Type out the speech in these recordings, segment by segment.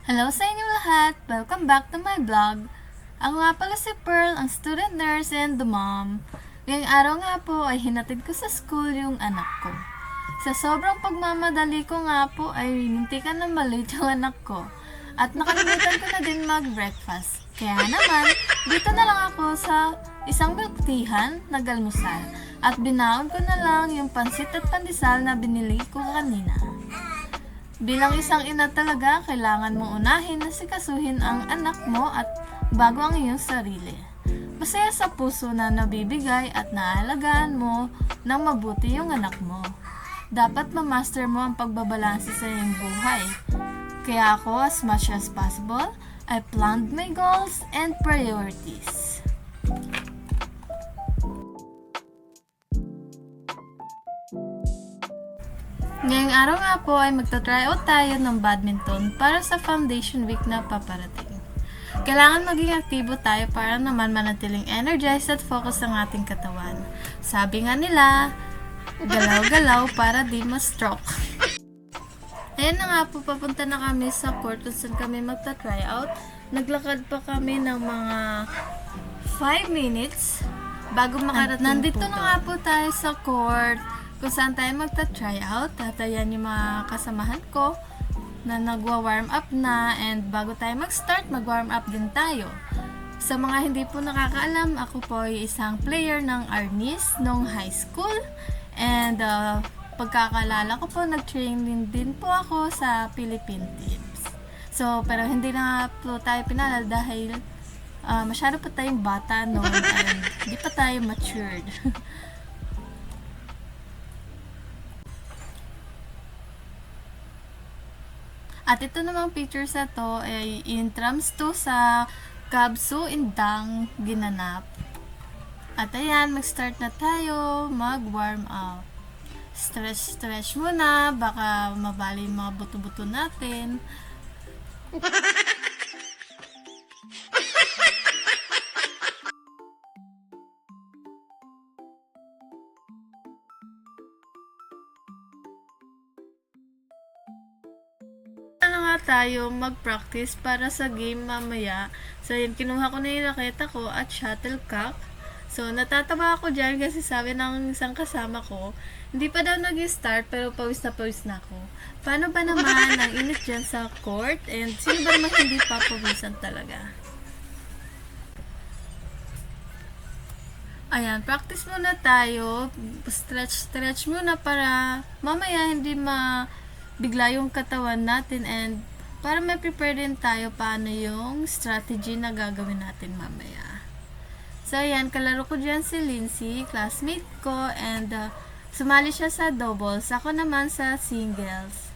Hello sa inyo lahat! Welcome back to my vlog. Ako nga pala si Pearl, ang student nurse and the mom. Ngayong araw nga po ay hinatid ko sa school yung anak ko. Sa sobrang pagmamadali ko nga po ay mintikan na malate yung anak ko. At nakalimutan ko na din mag-breakfast. Kaya naman, dito na lang ako sa isang milkteahan nag-almusal. At binaon ko na lang yung pansit at pandesal na binili ko kanina. Bilang isang ina talaga, kailangan mong unahin na sikasuhin ang anak mo at bago ang iyong sarili. Masaya sa puso na nabibigay at naalagaan mo ng mabuti yung anak mo. Dapat ma-master mo ang pagbabalanse sa iyong buhay. Kaya ako, as much as possible, I planned my goals and priorities. Ngayong araw nga po ay magta-tryout tayo ng badminton para sa foundation week na paparating. Kailangan maging aktibo tayo para naman manatiling energized at focus ang ating katawan. Sabi nga nila, galaw-galaw para di ma-stroke. Ayan na nga po, papunta na kami sa court kung saan kami magta-tryout. Naglakad pa kami ng mga 5 minutes bago makarating. Nandito na nga po tayo sa court kung saan tayo magta-tryout. At ayan yung mga kasamahan ko na nagwa-warm up na, and bago tayo mag-start, mag-warm up din tayo. Sa mga hindi po nakakaalam, ako po ay isang player ng Arnis nung high school, and pagkakalala ko po, nag-training din po ako sa Philippine teams. So, pero hindi na po tayo pinalal dahil masyado pa tayong bata noon and hindi pa tayo matured. At ito namang pictures na to ay intrams to sa Kabsu Indang ginanap. At ayan, mag-start na tayo, mag-warm up. Stretch muna, baka mabali yung mga buto-buto natin. Na nga tayo mag-practice para sa game mamaya. So, yun, kinuha ko na yung raketa ko at shuttlecock. So, natatawa ako dyan kasi sabi ng isang kasama ko, hindi pa daw nag-start pero pawis na ako. Paano ba naman ang init dyan sa court? And sino ba naman hindi papawisan talaga? Ayan, practice muna tayo. Stretch muna para mamaya hindi bigla yung katawan natin, and para ma-prepare din tayo paano yung strategy na gagawin natin mamaya. So, ayan, kalaro ko dyan si Lindsay, classmate ko, and sumali siya sa doubles. Ako naman sa singles.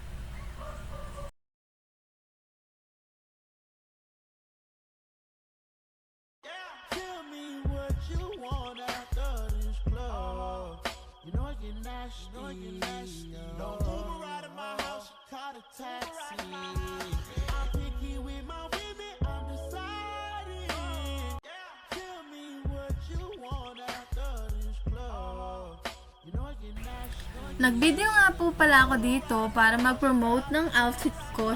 Nag-video nga po pala ako dito para mag-promote ng outfit ko.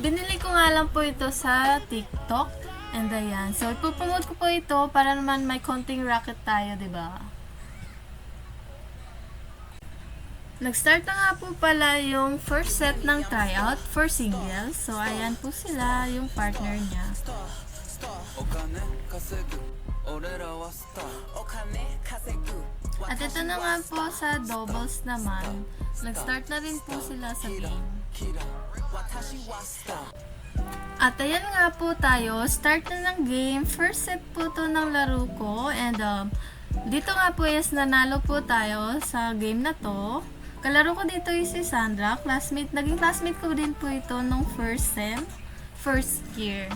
Binili ko nga lang po ito sa TikTok. And ayan. So, ipopromote ko po ito para naman may konting racket tayo, diba? Nag-start na nga po pala yung first set ng tryout for singles. So, ayan po sila, yung partner niya. At ito na nga po sa doubles naman. Nag-start na rin po sila sa game. At ayan nga po tayo, start na ng game. First set po to ng laro ko, and dito nga po is nanalo po tayo sa game na to. Kalaro ko dito is si Sandra, classmate. Naging classmate ko din po ito nung first sem, first year.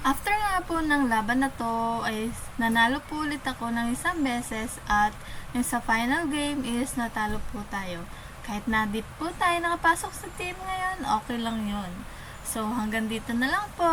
After nga po ng laban na to, ay nanalo po ulit ako ng isang beses, at yung sa final game is natalo po tayo. Kahit na di po tayo nakapasok sa team ngayon, okay lang yun. So, hanggang dito na lang po.